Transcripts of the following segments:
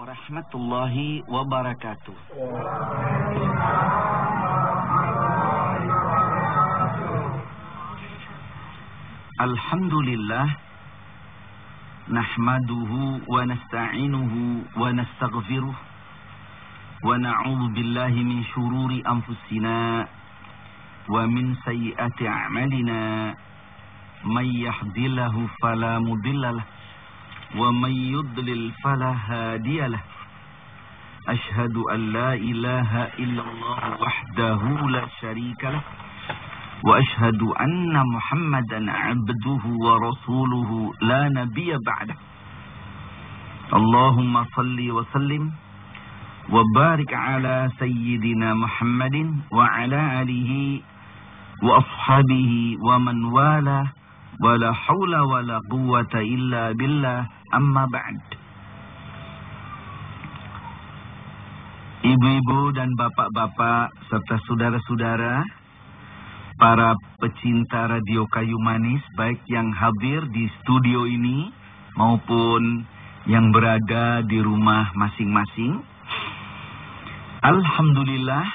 warahmatullahi wabarakatuh. Alhamdulillah, nahmaduhu wa nasta'inuhu wa nastaghfiruh wa na'udzu billahi min syururi anfusina wa min sayyiati a'malina. May yahdihillahu fala mudhillalah wa may yudlil fala hadiyalah. Asyhadu an la ilaha illallah wahdahu la syarikalah wa asyhadu anna Muhammadan abduhu wa rasuluhu la nabiyya ba'dah. Allahumma salli wa sallim wa barik ala sayyidina Muhammadin wa ala alihi wa ashabihi wa man wala wala haula wala quwwata illa billah, amma ba'd. Ibu-ibu dan bapak-bapak serta saudara-saudara, para pecinta Radio Kayu Manis, baik yang hadir di studio ini maupun yang berada di rumah masing-masing. Alhamdulillah,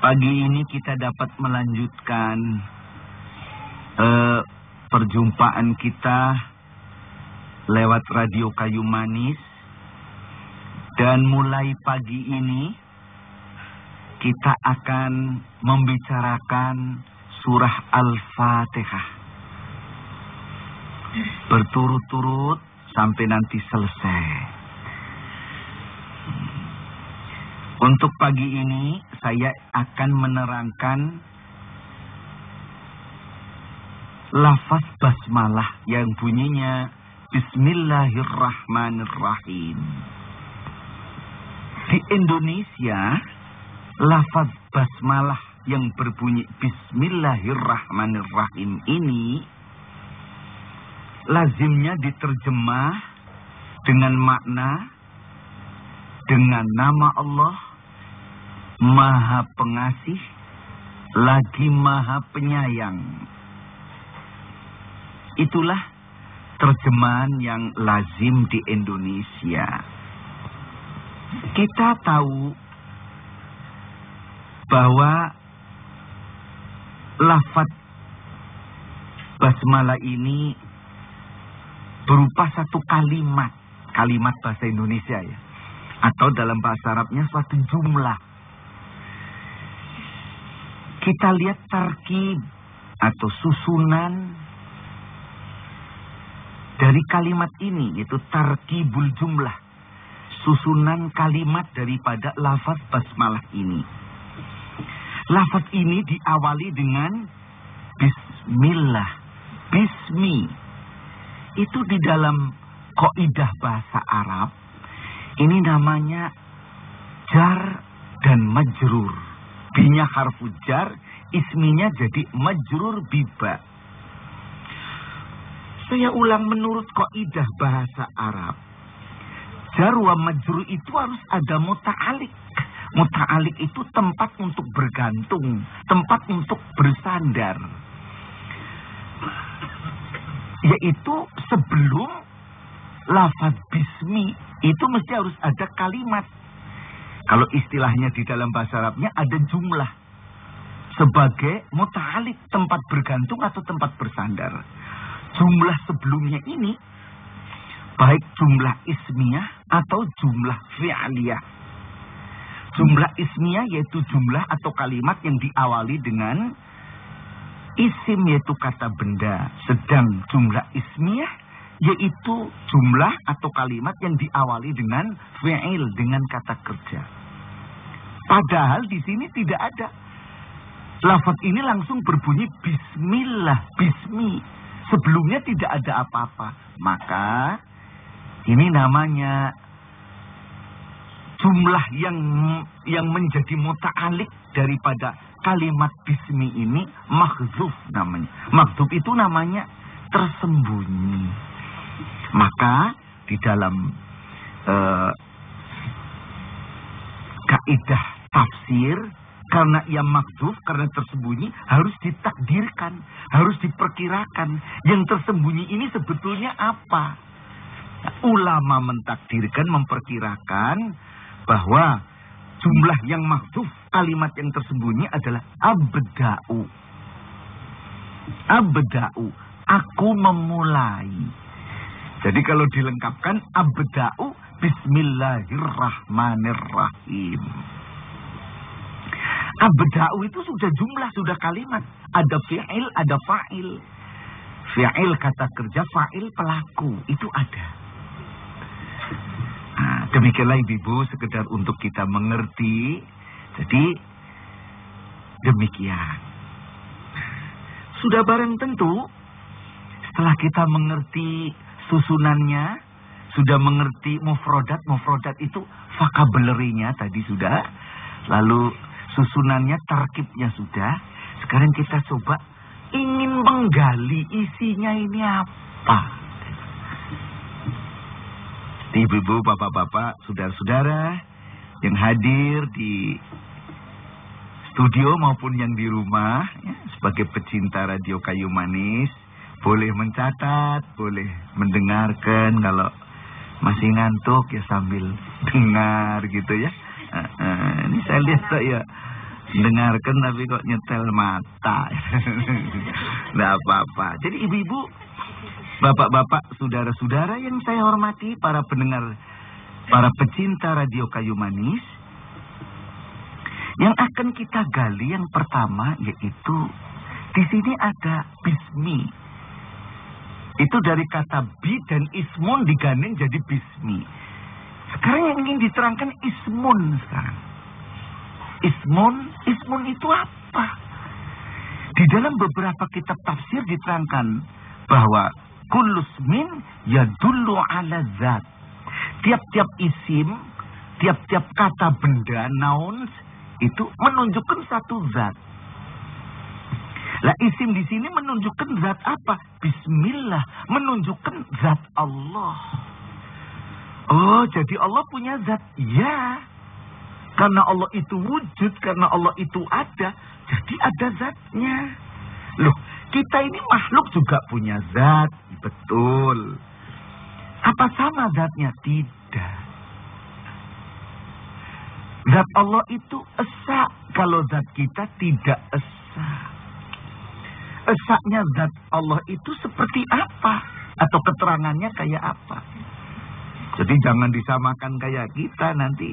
pagi ini kita dapat melanjutkan perjumpaan kita lewat Radio Kayu Manis. Dan mulai pagi ini kita akan membicarakan surah Al-Fatihah berturut-turut sampai nanti selesai. Untuk pagi ini saya akan menerangkan lafaz basmalah yang bunyinya Bismillahirrahmanirrahim. Di Indonesia, lafaz basmalah yang berbunyi Bismillahirrahmanirrahim ini lazimnya diterjemah dengan makna dengan nama Allah, Maha Pengasih lagi Maha Penyayang. Itulah terjemahan yang lazim di Indonesia. Kita tahu bahwa lafaz basmalah ini berupa satu kalimat bahasa Indonesia ya, atau dalam bahasa Arabnya suatu jumlah. Kita lihat tarkib atau susunan dari kalimat ini, yaitu tarkibul jumlah, susunan kalimat daripada lafaz basmalah ini. Lafaz ini diawali dengan Bismillah, Bismi. Itu di dalam kaidah bahasa Arab, ini namanya jar dan majrur. Binya harfu jar, isminya jadi majrur biba. Saya ulang, menurut kaidah bahasa Arab, jar wa majrur itu harus ada muta'alik. Muta'alik itu tempat untuk bergantung, tempat untuk bersandar. Yaitu sebelum lafaz bismi itu mesti harus ada kalimat. Kalau istilahnya di dalam bahasa Arabnya ada jumlah sebagai muta'alik, tempat bergantung atau tempat bersandar. Jumlah sebelumnya ini baik jumlah ismiyah atau jumlah fi'liyah. Jumlah ismiyah yaitu jumlah atau kalimat yang diawali dengan isim yaitu kata benda. Sedang jumlah ismiyah yaitu jumlah atau kalimat yang diawali dengan fi'il, dengan kata kerja. Padahal di sini tidak ada. Lafaz ini langsung berbunyi Bismillah, Bismi. Sebelumnya tidak ada apa-apa. Maka ini namanya jumlah yang menjadi muta'alik daripada kalimat bismi ini mahdzuf namanya. Mahdzuf itu namanya tersembunyi. Maka di dalam kaidah tafsir, karena ia mahdzuf, karena tersembunyi, harus ditakdirkan, harus diperkirakan. Yang tersembunyi ini sebetulnya apa? Ulama mentakdirkan, memperkirakan bahwa jumlah yang mahdzuf, kalimat yang tersembunyi adalah abda'u. Abda'u, aku memulai. Jadi kalau dilengkapkan abda'u bismillahirrahmanirrahim. Abda'u itu sudah jumlah, sudah kalimat. Ada fi'il, ada fa'il. Fi'il kata kerja, fa'il pelaku. Itu ada. Nah, demikianlah ibu-ibu, sekedar untuk kita mengerti. Jadi demikian. Sudah barang tentu setelah kita mengerti susunannya, sudah mengerti mufrodat itu vocabulary-nya tadi sudah, lalu susunannya, tarkibnya sudah. Sekarang kita coba ingin menggali isinya ini apa. Ibu-ibu, bapak-bapak, saudara-saudara yang hadir di studio maupun yang di rumah, ya, sebagai pecinta Radio Kayu Manis, boleh mencatat, boleh mendengarkan. Kalau masih ngantuk ya sambil dengar gitu ya. Ini saya lihat kok ya dengarkan tapi kok nyetel mata. Nggak apa-apa. Jadi ibu-ibu, bapak-bapak, saudara-saudara yang saya hormati, para pendengar, para pecinta Radio Kayu Manis, yang akan kita gali yang pertama yaitu di sini ada bismi. Itu dari kata bi dan ismun digandeng jadi bismi. Sekarang yang ingin diterangkan ismun sekarang. Ismun itu apa? Di dalam beberapa kitab tafsir diterangkan bahwa kullusmin yadullu ala zat. Tiap-tiap isim, tiap-tiap kata benda, nouns, itu menunjukkan satu zat. Lah isim di sini menunjukkan zat apa? Bismillah, menunjukkan zat Allah. Oh, jadi Allah punya zat? Ya. Karena Allah itu wujud, karena Allah itu ada, jadi ada zatnya. Loh, kita ini makhluk juga punya zat, betul. Apa sama zatnya? Tidak. Zat Allah itu esa, kalau zat kita tidak esa. Esaknya zat Allah itu seperti apa? Atau keterangannya kayak apa? Jadi jangan disamakan kayak kita nanti.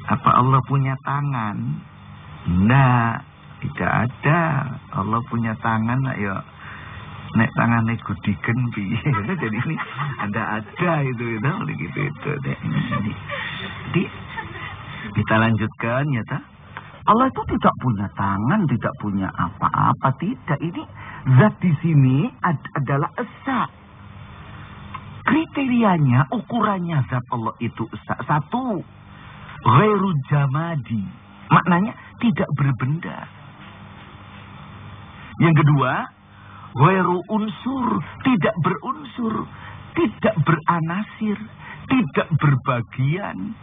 Apa Allah punya tangan? Nah, tidak ada. Allah punya tangan, ya. Nek tangannya gudigen piye. Jadi ini ada itu gitu. Jadi kita lanjutkan ya ta. Allah itu tidak punya tangan, tidak punya apa-apa, tidak. Ini zat di sini adalah esa. Kriterianya, ukurannya zat Allah itu esa. Satu, ghairu jamadi. Maknanya tidak berbenda. Yang kedua, ghairu unsur, tidak berunsur, tidak beranasir, tidak berbagian,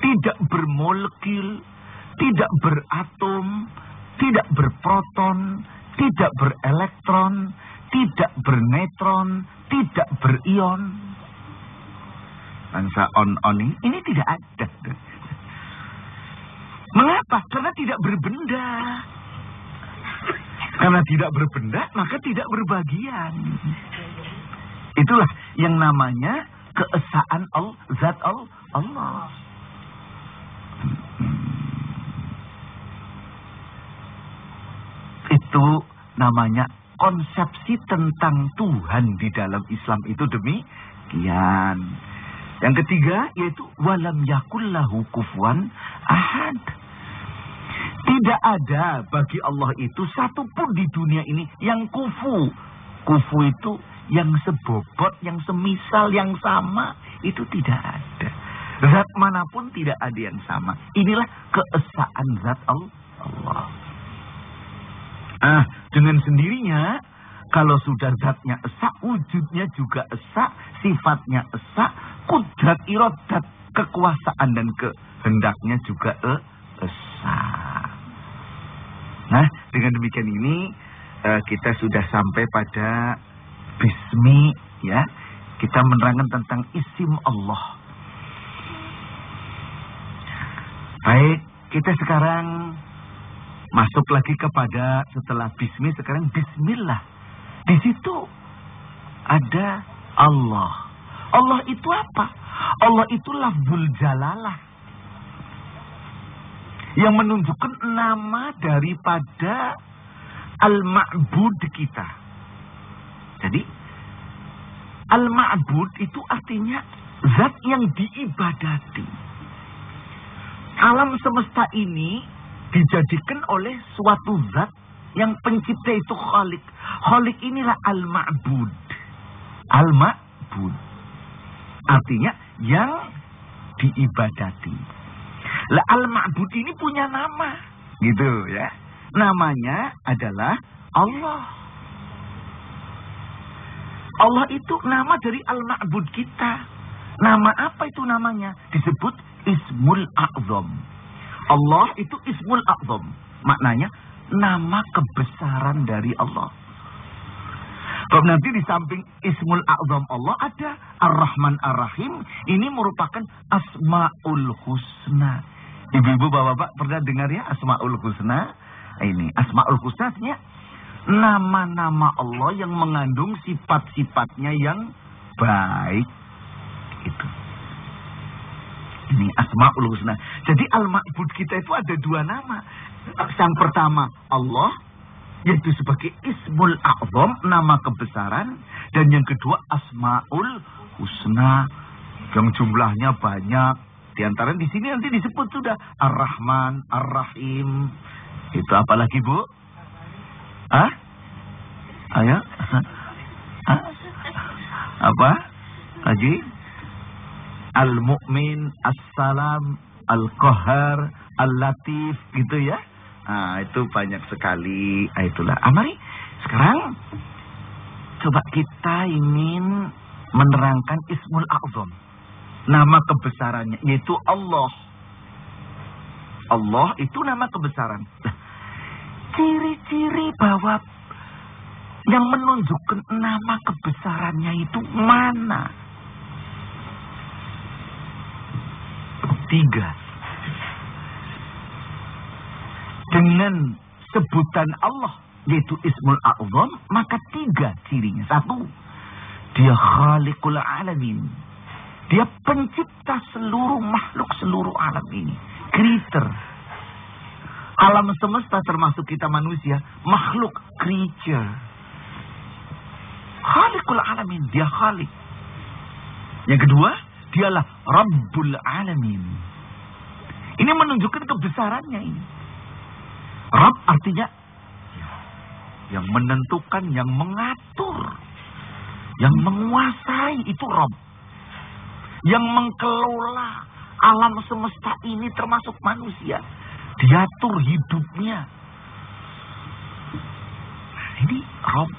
tidak bermolekul, tidak beratom, tidak berproton, tidak berelektron, tidak berneutron, tidak berion. Bangsa on ini tidak ada. Mengapa? Karena tidak berbenda. Karena tidak berbenda, maka tidak berbagian. Itulah yang namanya keesaan zat Allah. Itu namanya konsepsi tentang Tuhan di dalam Islam itu demikian. Yang ketiga yaitu walam yakullahu kufuwan ahad. Tidak ada bagi Allah itu satupun di dunia ini yang kufu. Kufu itu yang sebobot, yang semisal, yang sama. Itu tidak ada. Zat manapun tidak ada yang sama. Inilah keesaan zat Allah. Dengan sendirinya, kalau sudah zatnya esa, wujudnya juga esa, sifatnya esa, kudrat, irodat, kekuasaan dan kehendaknya juga esa. Nah, dengan demikian ini kita sudah sampai pada bismi, ya. Kita menerangkan tentang isim Allah. Baik, kita sekarang masuk lagi kepada setelah bismi, sekarang bismillah. Di situ ada Allah. Allah itu apa? Allah itu lafzul jalalah, yang menunjukkan nama daripada al-ma'bud kita. Jadi al-ma'bud itu artinya zat yang diibadati. Alam semesta ini dijadikan oleh suatu zat yang pencipta itu Khalik. Khalik inilah al-ma'bud. Al-ma'bud artinya yang diibadati. Lah al-ma'bud ini punya nama, gitu ya. Namanya adalah Allah. Allah itu nama dari al-ma'bud kita. Nama apa itu namanya? Disebut Ismul A'zam. Allah itu Ismul A'zam. Maknanya nama kebesaran dari Allah. Kalau nanti di samping Ismul A'zam Allah ada Ar-Rahman Ar-Rahim. Ini merupakan Asma'ul Husna. Ibu-ibu, bapak-bapak pernah dengar ya Asma'ul Husna? Ini Asma'ul Husna artinya nama-nama Allah yang mengandung sifat-sifatnya yang baik. Itu. Ini Asma'ul Husna. Jadi al-ma'bud kita itu ada dua nama. Yang pertama Allah, yaitu sebagai Ismul A'zam, nama kebesaran. Dan yang kedua Asma'ul Husna, yang jumlahnya banyak. Di antara di sini nanti disebut sudah Ar-Rahman, Ar-Rahim. Itu apa lagi, Bu? Hah? Ayo. Hah? Apa? Lagi? Al-Mu'min, As-Salam, Al-Qahar, Al-Latif, gitu ya. Nah, itu banyak sekali. Nah, itulah. Mari sekarang coba kita ingin menerangkan Ismul A'zam, nama kebesarannya, yaitu Allah. Allah itu nama kebesaran. Ciri-ciri bahwa yang menunjukkan nama kebesarannya itu mana? 3. Dengan sebutan Allah, yaitu Ismul A'zam, maka 3 cirinya. 1, dia Khaliqul Alamin. Dia pencipta seluruh makhluk, seluruh alam ini. Creator. Alam semesta termasuk kita manusia, makhluk, creature. Khaliqul Alamin, dia Khaliq. Yang kedua, dialah Rabbul Alamin. Ini menunjukkan kebesarannya ini. Rabb artinya yang menentukan, yang mengatur, yang menguasai, itu Rabb. Yang mengelola alam semesta ini termasuk manusia. Diatur hidupnya. Nah, ini Rabb.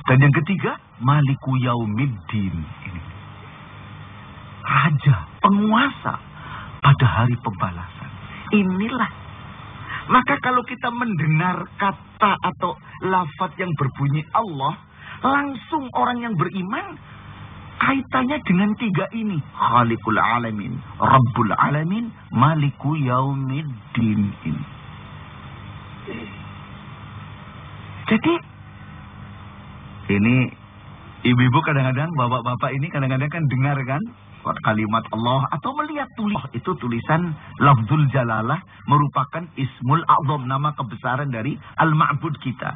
Dan yang ketiga, Maliku Yaumiddin. Ini raja, penguasa pada hari pembalasan. Inilah. Maka kalau kita mendengar kata atau lafaz yang berbunyi Allah, langsung orang yang beriman kaitannya dengan 3 ini. Khaliqul Alamin, Rabbul Alamin, Maliku Yaumiddin ini. Jadi ini ibu-ibu kadang-kadang, bapak-bapak ini kadang-kadang kan dengar kan kalimat Allah atau melihat itu tulisan lafzul jalalah, merupakan Ismul A'zam, nama kebesaran dari al-ma'bud kita.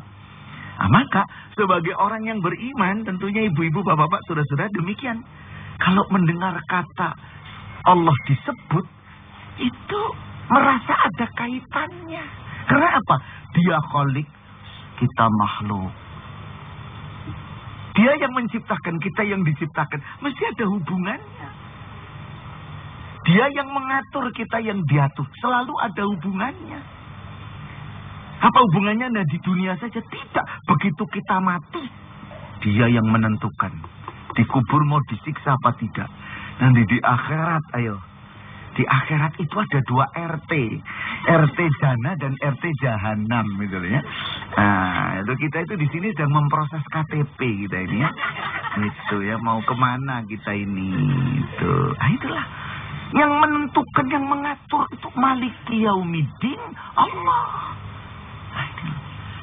Nah, maka sebagai orang yang beriman, tentunya ibu-ibu, bapak-bapak, saudara-saudara, demikian. Kalau mendengar kata Allah disebut, itu merasa ada kaitannya. Karena apa? Dia Khalik, kita makhluk. Dia yang menciptakan, kita yang diciptakan. Mesti ada hubungannya. Dia yang mengatur, kita yang diatur. Selalu ada hubungannya. Apa hubungannya? Nah, di dunia saja tidak. Begitu kita mati, dia yang menentukan. Dikubur mau disiksa apa tidak. Nanti di akhirat, ayo. Di akhirat itu ada 2 RT. RT Jannah dan RT Jahanam gitu ya. Nah, itu kita itu di sini sedang memproses KTP kita ini ya. Itu ya, mau kemana kita ini itu. Nah, itulah yang menentukan, yang mengatur itu Maliki Yaumiddin, Allah. Nah,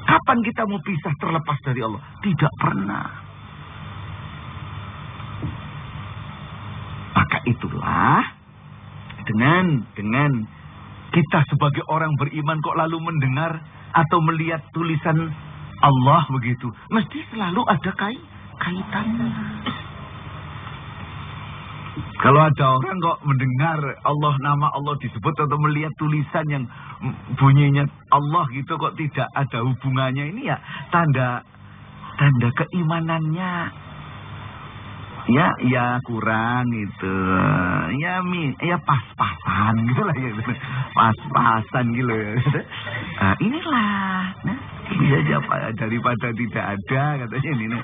kapan kita mau pisah terlepas dari Allah? Tidak pernah. Maka itulah dengan kita sebagai orang beriman kok lalu mendengar atau melihat tulisan Allah begitu, mesti selalu ada kaitannya. Kalau ada orang kok mendengar Allah, nama Allah disebut atau melihat tulisan yang bunyinya Allah gitu kok tidak ada hubungannya, ini ya tanda keimanannya ya kurang gitu. Ya pas-pasan gitu lah ya. Pas-pasan gitu ya. Nah, inilah. Nah, bisa aja daripada tidak ada katanya ini.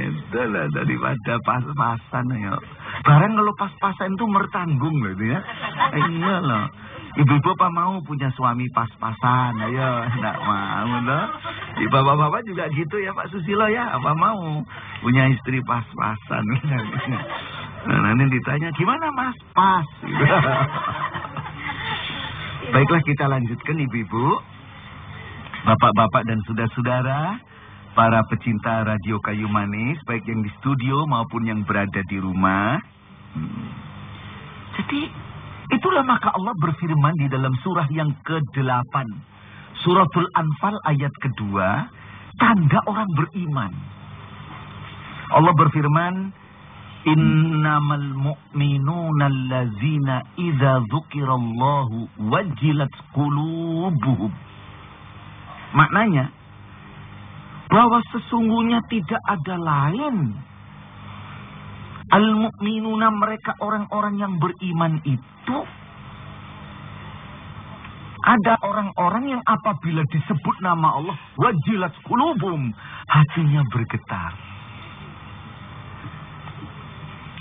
Itulah daripada pas-pasan ya. Barang kalau pas-pasan itu mertanggung loh itu ya. Iya loh. Ibu-ibu apa mau punya suami pas-pasan? Ayo, enggak mau loh. Bapak-bapak juga gitu ya Pak Susilo ya. Apa mau punya istri pas-pasan? Nah, nanti ditanya gimana Mas? Pas. Baiklah, kita lanjutkan ibu-ibu, bapak-bapak dan saudara-saudara, para pecinta Radio Kayu Manis, baik yang di studio maupun yang berada di rumah. Jadi itulah maka Allah berfirman di dalam surah yang ke-8, Suratul Anfal ayat kedua, tanda orang beriman. Allah berfirman, innamal mu'minuna allazina idza dzukirallahu wajilat qulubuhum. Maknanya bahwa sesungguhnya tidak ada lain. Al-mu'minuna, mereka orang-orang yang beriman itu, ada orang-orang yang apabila disebut nama Allah, wajilat qulubuhum, hatinya bergetar.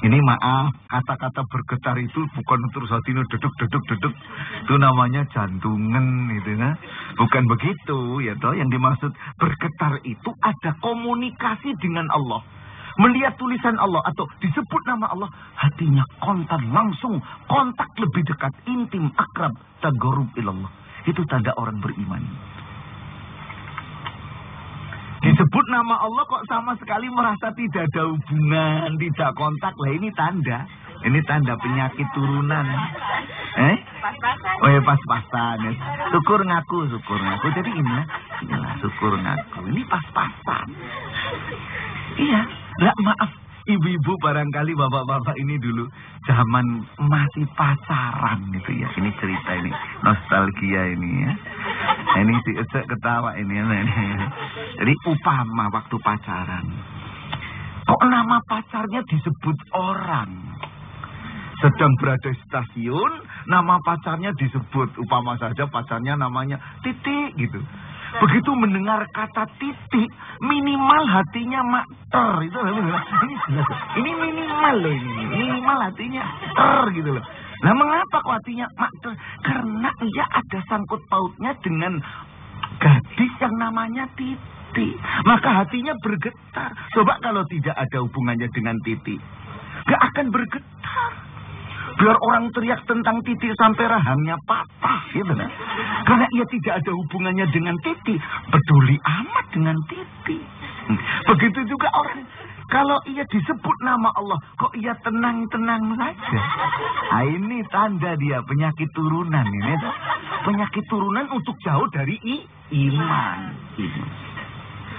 Ini maaf, kata-kata bergetar itu bukan terus hatinya deduk. Itu namanya jantungan gitu ya. Bukan begitu ya toh. Yang dimaksud bergetar itu ada komunikasi dengan Allah. Melihat tulisan Allah atau disebut nama Allah, hatinya langsung kontak lebih dekat, intim, akrab, taqarrub ilallah. Itu tanda orang beriman. Disebut nama Allah kok sama sekali merasa tidak ada hubungan, tidak kontak. Lah ini tanda. Ini tanda penyakit turunan. Pas-pasan. Oh ya pas-pasan. Ya. Syukur ngaku. Jadi inilah syukur ngaku. Ini pas-pasan. Iya. Lah maaf, ibu-ibu barangkali bapak-bapak ini dulu zaman masih pacaran gitu ya. Ini cerita ini, nostalgia ini ya. Ini si Ece ketawa ini. Jadi upama waktu pacaran, kok nama pacarnya disebut orang. Sedang berada di stasiun, nama pacarnya disebut. Upama saja pacarnya namanya Titik gitu. Begitu mendengar kata titik, minimal hatinya makter. Ini minimal loh ini. Minimal hatinya gitu loh. Nah mengapa kok hatinya makter? Karena ia ada sangkut pautnya dengan gadis yang namanya Titik. Maka hatinya bergetar. Coba kalau tidak ada hubungannya dengan Titik, gak akan bergetar. Biar orang teriak tentang Titik sampai rahangnya patah gitu nah. Karena ia tidak ada hubungannya dengan Titik, peduli amat dengan Titik. Begitu juga orang kalau ia disebut nama Allah, kok ia tenang-tenang saja. Nah, ini tanda dia penyakit turunan ini. Penyakit turunan untuk jauh dari iman.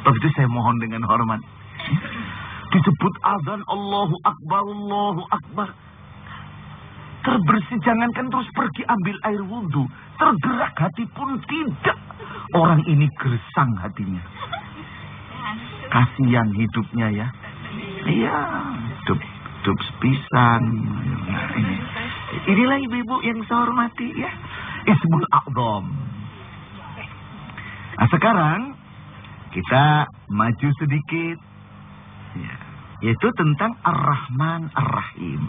Begitu saya mohon dengan hormat. Disebut azan Allahu Akbar, Allahu Akbar. Terbersih, jangankan terus pergi ambil air wudhu, tergerak hati pun tidak. Orang ini gersang hatinya. Kasihan hidupnya ya. Iya, hidup sepisan. Nah, inilah ibu-ibu yang saya hormati ya. Ismul A'zam. Nah sekarang kita maju sedikit ya, yaitu tentang Ar-Rahman Ar-Rahim.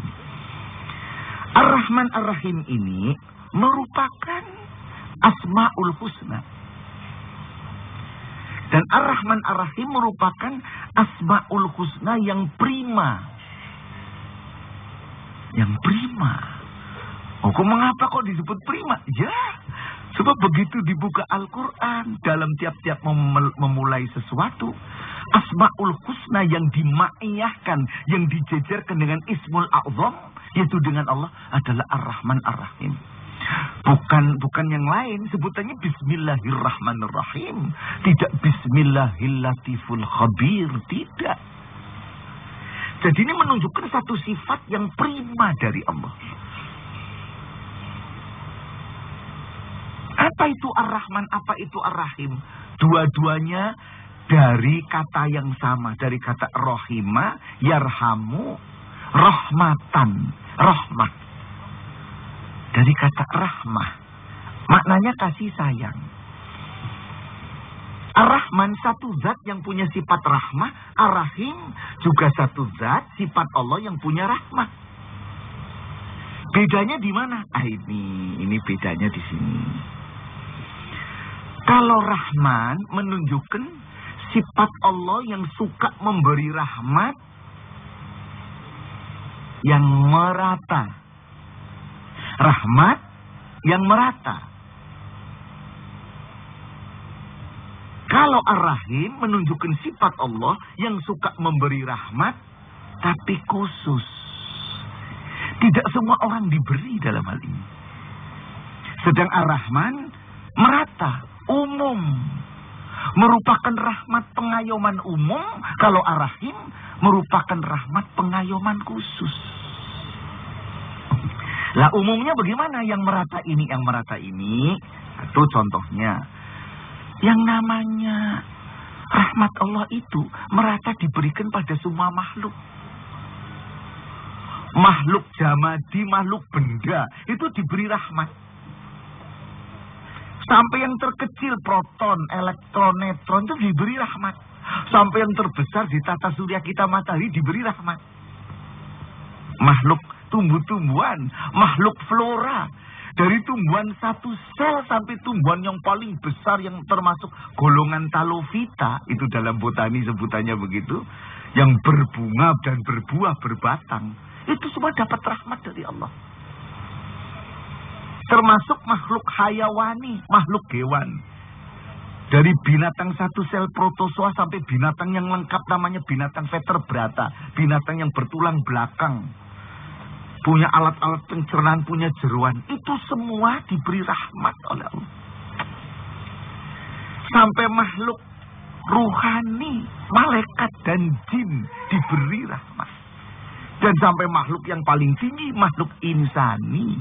Ar-Rahman Ar-Rahim ini merupakan Asmaul Husna. Dan Ar-Rahman Ar-Rahim merupakan Asmaul Husna yang prima. Yang prima. Oh, mengapa kok disebut prima? Ya, sebab begitu dibuka Al-Quran dalam tiap-tiap memulai sesuatu, Asmaul Husna yang dimaiyahkan, yang dijejerkan dengan Ismul A'zam, yaitu dengan Allah, adalah Ar-Rahman Ar-Rahim. Bukan yang lain, sebutannya Bismillahirrahmanirrahim, tidak Bismillahirlatiful Khabir, tidak. Jadi ini menunjukkan satu sifat yang prima dari Allah. Apa itu Ar-Rahman, apa itu Ar-Rahim? Dua-duanya dari kata yang sama, dari kata rohima, yarhamu, rahmatan, rahmat. Dari kata rahmah, maknanya kasih sayang. Ar-Rahman satu zat yang punya sifat rahmah, Ar-Rahim juga satu zat sifat Allah yang punya rahmah. Bedanya di mana? Ini bedanya di sini. Kalau Rahman menunjukkan sifat Allah yang suka memberi rahmat yang merata. Rahmat yang merata. Kalau Ar-Rahim menunjukkan sifat Allah yang suka memberi rahmat tapi khusus. Tidak semua orang diberi dalam hal ini. Sedang Ar-Rahman merata, umum. Merupakan rahmat pengayoman umum. Kalau Ar-Rahim merupakan rahmat pengayoman khusus. Lah umumnya bagaimana yang merata ini? Yang merata ini, itu contohnya. Yang namanya rahmat Allah itu merata diberikan pada semua makhluk. Makhluk jamadi, makhluk benda, itu diberi rahmat. Sampai yang terkecil, proton, elektron, neutron, itu diberi rahmat. Sampai yang terbesar di tata surya kita matahari diberi rahmat. Makhluk tumbuh-tumbuhan, makhluk flora. Dari tumbuhan satu sel sampai tumbuhan yang paling besar yang termasuk golongan talofita. Itu dalam botani sebutannya begitu. Yang berbunga dan berbuah berbatang. Itu semua dapat rahmat dari Allah. Termasuk makhluk hayawani, makhluk hewan. Dari binatang satu sel protozoa sampai binatang yang lengkap namanya binatang vertebrata. Binatang yang bertulang belakang. Punya alat-alat pencernaan, punya jeroan. Itu semua diberi rahmat oleh Allah. Sampai makhluk ruhani, malaikat dan jin diberi rahmat. Dan sampai makhluk yang paling tinggi, makhluk insani,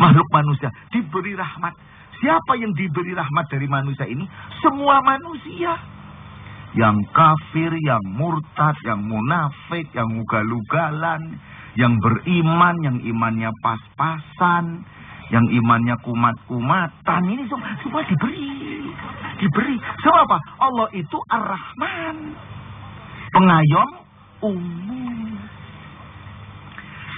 makhluk manusia, diberi rahmat. Siapa yang diberi rahmat dari manusia ini? Semua manusia. Yang kafir, yang murtad, yang munafik, yang ugal-ugalan, yang beriman, yang imannya pas-pasan, yang imannya kumat-kumatan, ini semua diberi. Sebab apa? Allah itu Ar-Rahman, pengayom umum.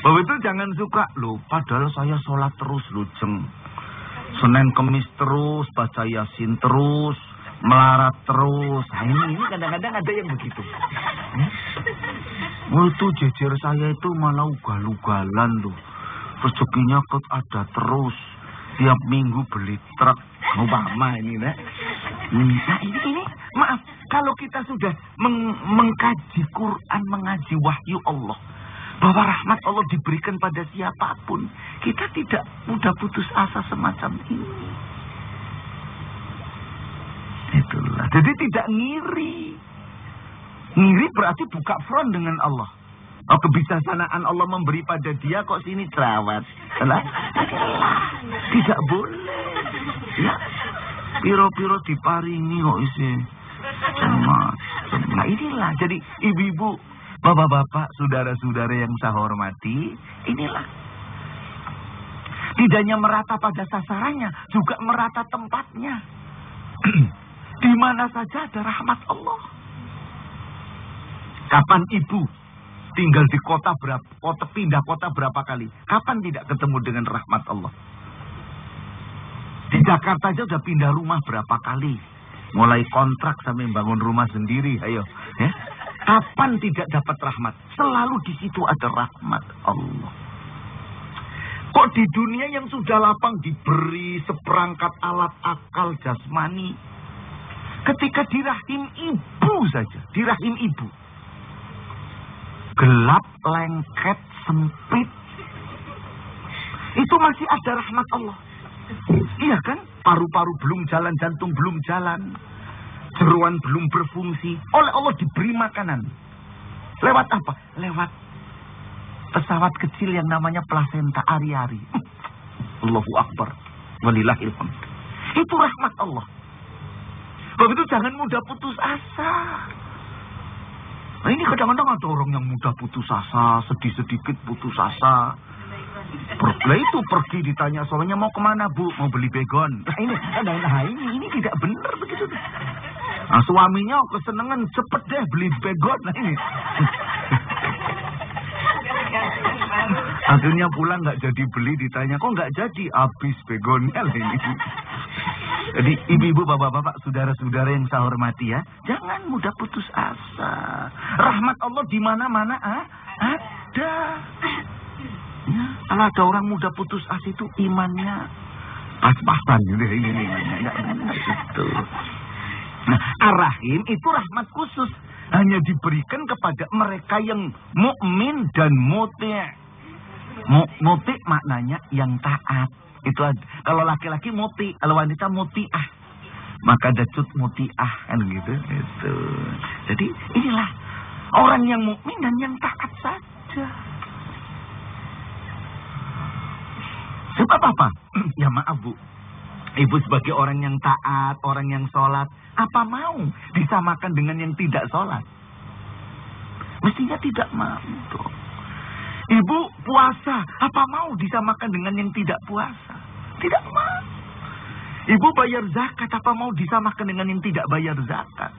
Bahwa itu jangan suka, loh padahal saya sholat terus loh jeng. Senin Kemis terus, baca Yasin terus, melarat terus. Nah, ini kadang-kadang ada yang begitu. Itu jejer saya itu malah ugal-ugalan loh. Rezekinya kok ada terus. Tiap minggu beli truk. Obama ini, Nek. Nah, ini maaf. Kalau kita sudah mengkaji Quran, mengaji wahyu Allah, bahwa rahmat Allah diberikan pada siapapun, kita tidak mudah putus asa semacam ini. Itulah. Jadi tidak ngiri. Ngiri berarti buka front dengan Allah. Oh, kebijaksanaan Allah memberi pada dia kok sini terawat. Tidak boleh. Ya. Piro-piro diparingi kok isi. Nah inilah. Jadi ibu-ibu, bapak-bapak, saudara-saudara yang saya hormati, inilah. Tidak hanya merata pada sasarannya, juga merata tempatnya. Di mana saja ada rahmat Allah. Kapan ibu tinggal di kota pindah kota berapa kali. Kapan tidak ketemu dengan rahmat Allah? Di Jakarta aja udah pindah rumah berapa kali. Mulai kontrak sampai bangun rumah sendiri, ayo. Ya. Kapan tidak dapat rahmat? Selalu di situ ada rahmat Allah. Kok di dunia yang sudah lapang diberi seperangkat alat akal jasmani, ketika di rahim ibu saja, di rahim ibu, gelap, lengket, sempit, itu masih ada rahmat Allah. Iya kan? Paru-paru belum jalan, jantung belum jalan, jeroan belum berfungsi. Oleh Allah diberi makanan. Lewat apa? Lewat pesawat kecil yang namanya plasenta ari-ari. Allahu Akbar. Walillahil hamd. Itu rahmat Allah. Begitu jangan mudah putus asa. Nah, ini kadang-kadang ada orang yang mudah putus asa, sedikit putus asa. Lah itu pergi ditanya suaminya mau kemana bu, mau beli begon. Nah ini tidak benar begitu. Nah, suaminya kesenangan cepet deh beli begon. Nah ini. Akhirnya pulang nggak jadi beli, ditanya kok nggak jadi, habis begonnya lah ini. Jadi ibu-ibu, bapak-bapak, saudara-saudara yang saya hormati ya, jangan mudah putus asa. Rahmat Allah di mana-mana ada. Ya, kalau ada orang mudah putus asa itu imannya pas-pasan gitu ini. Itu. Nah, Ar-Rahim itu rahmat khusus, hanya diberikan kepada mereka yang mukmin dan muti'. Muti' maknanya yang taat. Itu kalau laki-laki muti, kalau wanita muti'ah. Maka ada cut muti'ah kan gitu. Itu. Jadi inilah orang yang mukmin dan yang taat saja. Sebab apa? Ya maaf bu, ibu sebagai orang yang taat, orang yang sholat, apa mau disamakan dengan yang tidak sholat? Mestinya tidak mau. Ibu puasa, apa mau disamakan dengan yang tidak puasa? Tidak mau. Ibu bayar zakat, apa mau disamakan dengan yang tidak bayar zakat?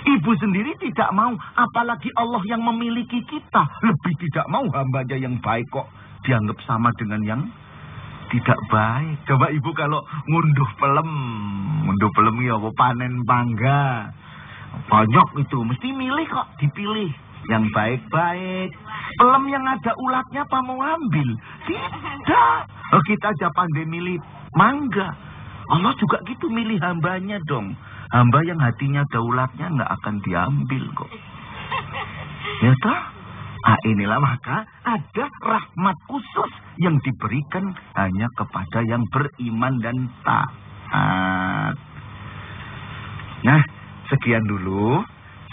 Ibu sendiri tidak mau, apalagi Allah yang memiliki kita. Lebih tidak mau hambanya yang baik kok dianggap sama dengan yang tidak baik. Coba ibu kalau ngunduh pelem ya panen bangga. Banyak itu, mesti milih kok, dipilih yang baik-baik. Pelem yang ada ulatnya apa mau ambil? Tidak. Oh, kita aja pandai milih mangga. Allah juga gitu milih hambanya dong. Hamba yang hatinya ada ulatnya nggak akan diambil kok. Ya toh? Nah, inilah maka ada rahmat khusus yang diberikan hanya kepada yang beriman dan taat. Nah, sekian dulu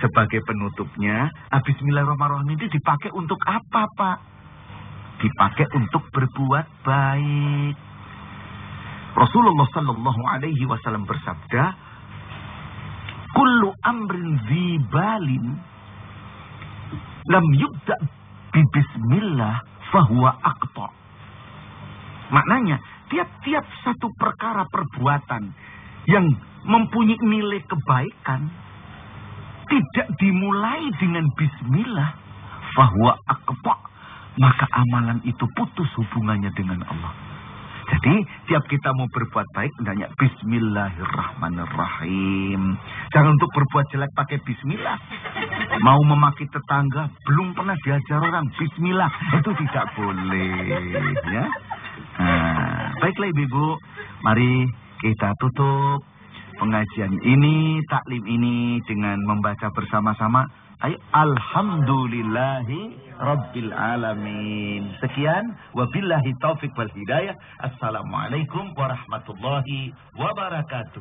sebagai penutupnya. Bismillahirrahmanirrahim itu dipakai untuk apa, Pak? Dipakai untuk berbuat baik. Rasulullah sallallahu alaihi wasallam bersabda, "Kullu amrin dzibalin lam yubda' bi bismillah fahuwa aqta." Maknanya, tiap-tiap satu perkara perbuatan yang mempunyai nilai kebaikan tidak dimulai dengan bismillah fahuwa aqta, maka amalan itu putus hubungannya dengan Allah. Jadi, tiap kita mau berbuat baik, hendaknya bismillahirrahmanirrahim. Jangan untuk berbuat jelek pakai bismillah. Mau memaki tetangga, belum pernah diajar orang bismillah. Itu tidak boleh. Ya. Nah, baiklah ibu-ibu, mari kita tutup pengajian ini, taklim ini dengan membaca bersama-sama. Ayo, alhamdulillahi rabbil alamin. Sekian, wabillahi taufiq wal hidayah. Assalamualaikum warahmatullahi wabarakatuh.